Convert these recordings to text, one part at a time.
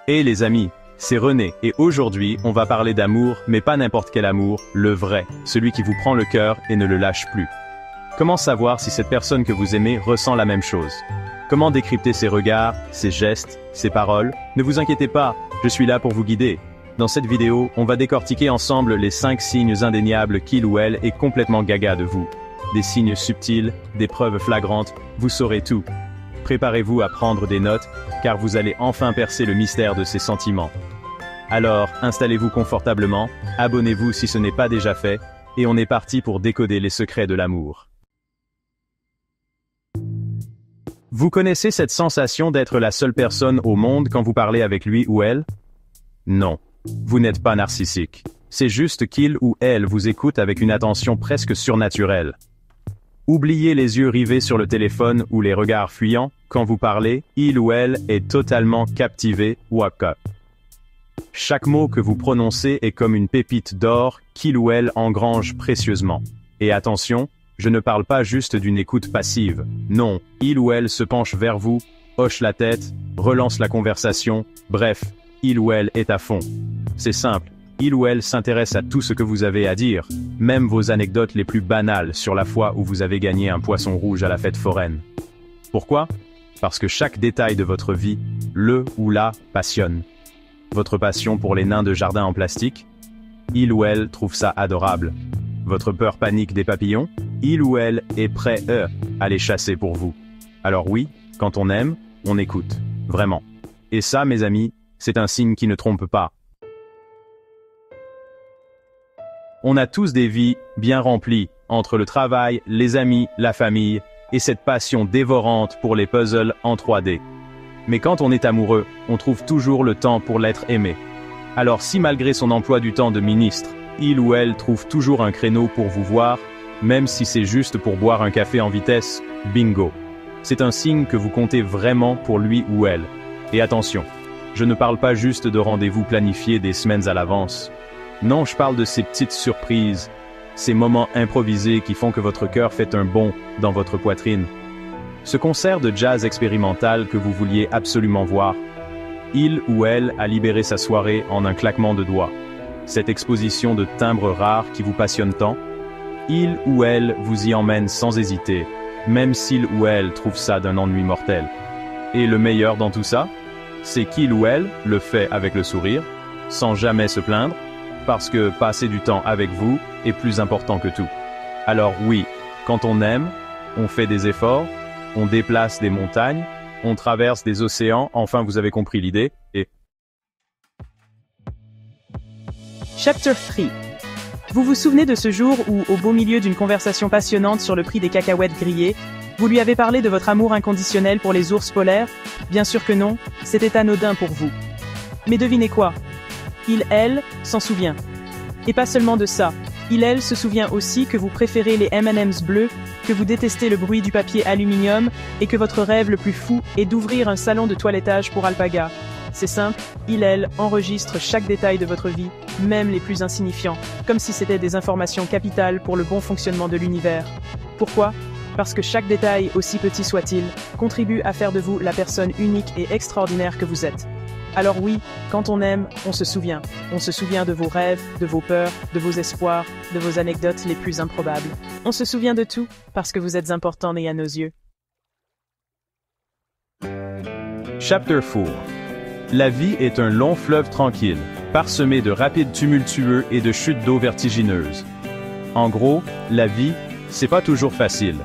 Hey les amis, c'est René, et aujourd'hui, on va parler d'amour, mais pas n'importe quel amour, le vrai, celui qui vous prend le cœur et ne le lâche plus. Comment savoir si cette personne que vous aimez ressent la même chose? Comment décrypter ses regards, ses gestes, ses paroles? Ne vous inquiétez pas, je suis là pour vous guider. Dans cette vidéo, on va décortiquer ensemble les 5 signes indéniables qu'il ou elle est complètement gaga de vous. Des signes subtils, des preuves flagrantes, vous saurez tout. Préparez-vous à prendre des notes, car vous allez enfin percer le mystère de ses sentiments. Alors, installez-vous confortablement, abonnez-vous si ce n'est pas déjà fait, et on est parti pour décoder les secrets de l'amour. Vous connaissez cette sensation d'être la seule personne au monde quand vous parlez avec lui ou elle? Non, vous n'êtes pas narcissique. C'est juste qu'il ou elle vous écoute avec une attention presque surnaturelle. Oubliez les yeux rivés sur le téléphone ou les regards fuyants, quand vous parlez, il ou elle est totalement captivé, waka. Chaque mot que vous prononcez est comme une pépite d'or qu'il ou elle engrange précieusement. Et attention, je ne parle pas juste d'une écoute passive. Non, il ou elle se penche vers vous, hoche la tête, relance la conversation, bref, il ou elle est à fond. C'est simple. Il ou elle s'intéresse à tout ce que vous avez à dire, même vos anecdotes les plus banales sur la fois où vous avez gagné un poisson rouge à la fête foraine. Pourquoi? Parce que chaque détail de votre vie, le ou la passionne. Votre passion pour les nains de jardin en plastique? Il ou elle trouve ça adorable. Votre peur panique des papillons? Il ou elle est prêt, à les chasser pour vous. Alors oui, quand on aime, on écoute. Vraiment. Et ça, mes amis, c'est un signe qui ne trompe pas. On a tous des vies bien remplies, entre le travail, les amis, la famille, et cette passion dévorante pour les puzzles en 3D. Mais quand on est amoureux, on trouve toujours le temps pour l'être aimé. Alors si malgré son emploi du temps de ministre, il ou elle trouve toujours un créneau pour vous voir, même si c'est juste pour boire un café en vitesse, bingo. C'est un signe que vous comptez vraiment pour lui ou elle. Et attention, je ne parle pas juste de rendez-vous planifiés des semaines à l'avance. Non, je parle de ces petites surprises, ces moments improvisés qui font que votre cœur fait un bond dans votre poitrine. Ce concert de jazz expérimental que vous vouliez absolument voir, il ou elle a libéré sa soirée en un claquement de doigts. Cette exposition de timbres rares qui vous passionne tant, il ou elle vous y emmène sans hésiter, même s'il ou elle trouve ça d'un ennui mortel. Et le meilleur dans tout ça, c'est qu'il ou elle le fait avec le sourire, sans jamais se plaindre, parce que passer du temps avec vous est plus important que tout. Alors oui, quand on aime, on fait des efforts, on déplace des montagnes, on traverse des océans, enfin vous avez compris l'idée, et... Chapter 3. Vous vous souvenez de ce jour où, au beau milieu d'une conversation passionnante sur le prix des cacahuètes grillées, vous lui avez parlé de votre amour inconditionnel pour les ours polaires? Bien sûr que non, c'était anodin pour vous. Mais devinez quoi? Il, elle, s'en souvient. Et pas seulement de ça. Il, elle, se souvient aussi que vous préférez les M&M's bleus, que vous détestez le bruit du papier aluminium, et que votre rêve le plus fou est d'ouvrir un salon de toilettage pour alpaga. C'est simple, il, elle, enregistre chaque détail de votre vie, même les plus insignifiants, comme si c'était des informations capitales pour le bon fonctionnement de l'univers. Pourquoi? Parce que chaque détail, aussi petit soit-il, contribue à faire de vous la personne unique et extraordinaire que vous êtes. Alors oui, quand on aime, on se souvient. On se souvient de vos rêves, de vos peurs, de vos espoirs, de vos anecdotes les plus improbables. On se souvient de tout, parce que vous êtes important et à nos yeux. Chapter 4. La vie est un long fleuve tranquille, parsemé de rapides tumultueux et de chutes d'eau vertigineuses. En gros, la vie, c'est pas toujours facile.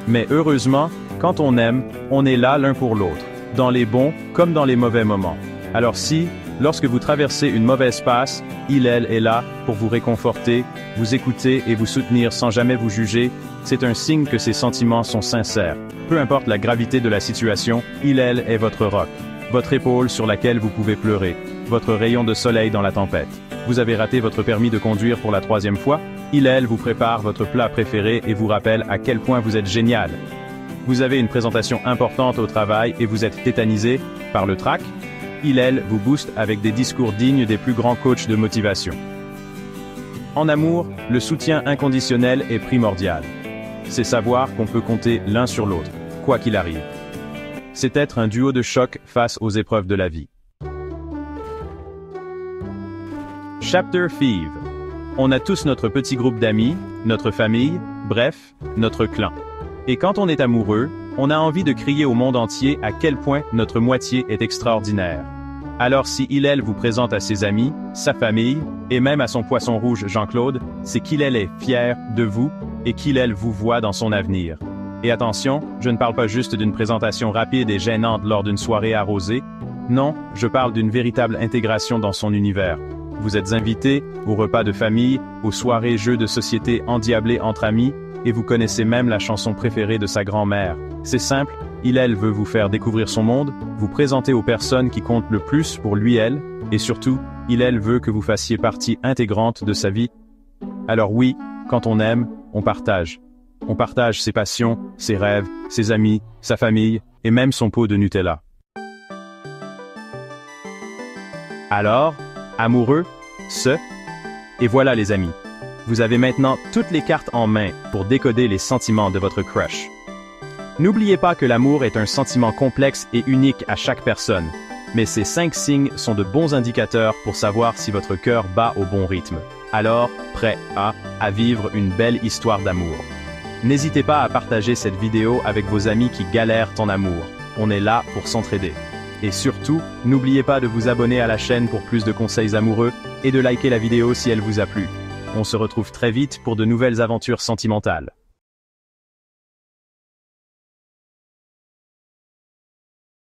Mais heureusement, quand on aime, on est là l'un pour l'autre, dans les bons comme dans les mauvais moments. Alors si, lorsque vous traversez une mauvaise passe, il, elle est là pour vous réconforter, vous écouter et vous soutenir sans jamais vous juger, c'est un signe que ses sentiments sont sincères. Peu importe la gravité de la situation, il, elle est votre roc, votre épaule sur laquelle vous pouvez pleurer, votre rayon de soleil dans la tempête. Vous avez raté votre permis de conduire pour la 3e fois? Il, elle vous prépare votre plat préféré et vous rappelle à quel point vous êtes génial. Vous avez une présentation importante au travail et vous êtes tétanisé par le trac? Il, elle vous booste avec des discours dignes des plus grands coachs de motivation. En amour, le soutien inconditionnel est primordial. C'est savoir qu'on peut compter l'un sur l'autre, quoi qu'il arrive. C'est être un duo de choc face aux épreuves de la vie. Chapter 5. On a tous notre petit groupe d'amis, notre famille, bref, notre clan. Et quand on est amoureux, on a envie de crier au monde entier à quel point notre moitié est extraordinaire. Alors si Hillel vous présente à ses amis, sa famille, et même à son poisson rouge Jean-Claude, c'est qu'Hillel est fier de vous, et qu'Hillel vous voit dans son avenir. Et attention, je ne parle pas juste d'une présentation rapide et gênante lors d'une soirée arrosée, non, je parle d'une véritable intégration dans son univers. Vous êtes invité aux repas de famille, aux soirées jeux de société endiablés entre amis, et vous connaissez même la chanson préférée de sa grand-mère. C'est simple, Hillel veut vous faire découvrir son monde, vous présenter aux personnes qui comptent le plus pour lui, elle, et surtout, Hillel veut que vous fassiez partie intégrante de sa vie. Alors oui, quand on aime, on partage. On partage ses passions, ses rêves, ses amis, sa famille, et même son pot de Nutella. Alors, amoureux, et voilà les amis. Vous avez maintenant toutes les cartes en main pour décoder les sentiments de votre crush. N'oubliez pas que l'amour est un sentiment complexe et unique à chaque personne, mais ces 5 signes sont de bons indicateurs pour savoir si votre cœur bat au bon rythme. Alors, prêt à vivre une belle histoire d'amour. N'hésitez pas à partager cette vidéo avec vos amis qui galèrent en amour. On est là pour s'entraider. Et surtout, n'oubliez pas de vous abonner à la chaîne pour plus de conseils amoureux et de liker la vidéo si elle vous a plu. On se retrouve très vite pour de nouvelles aventures sentimentales.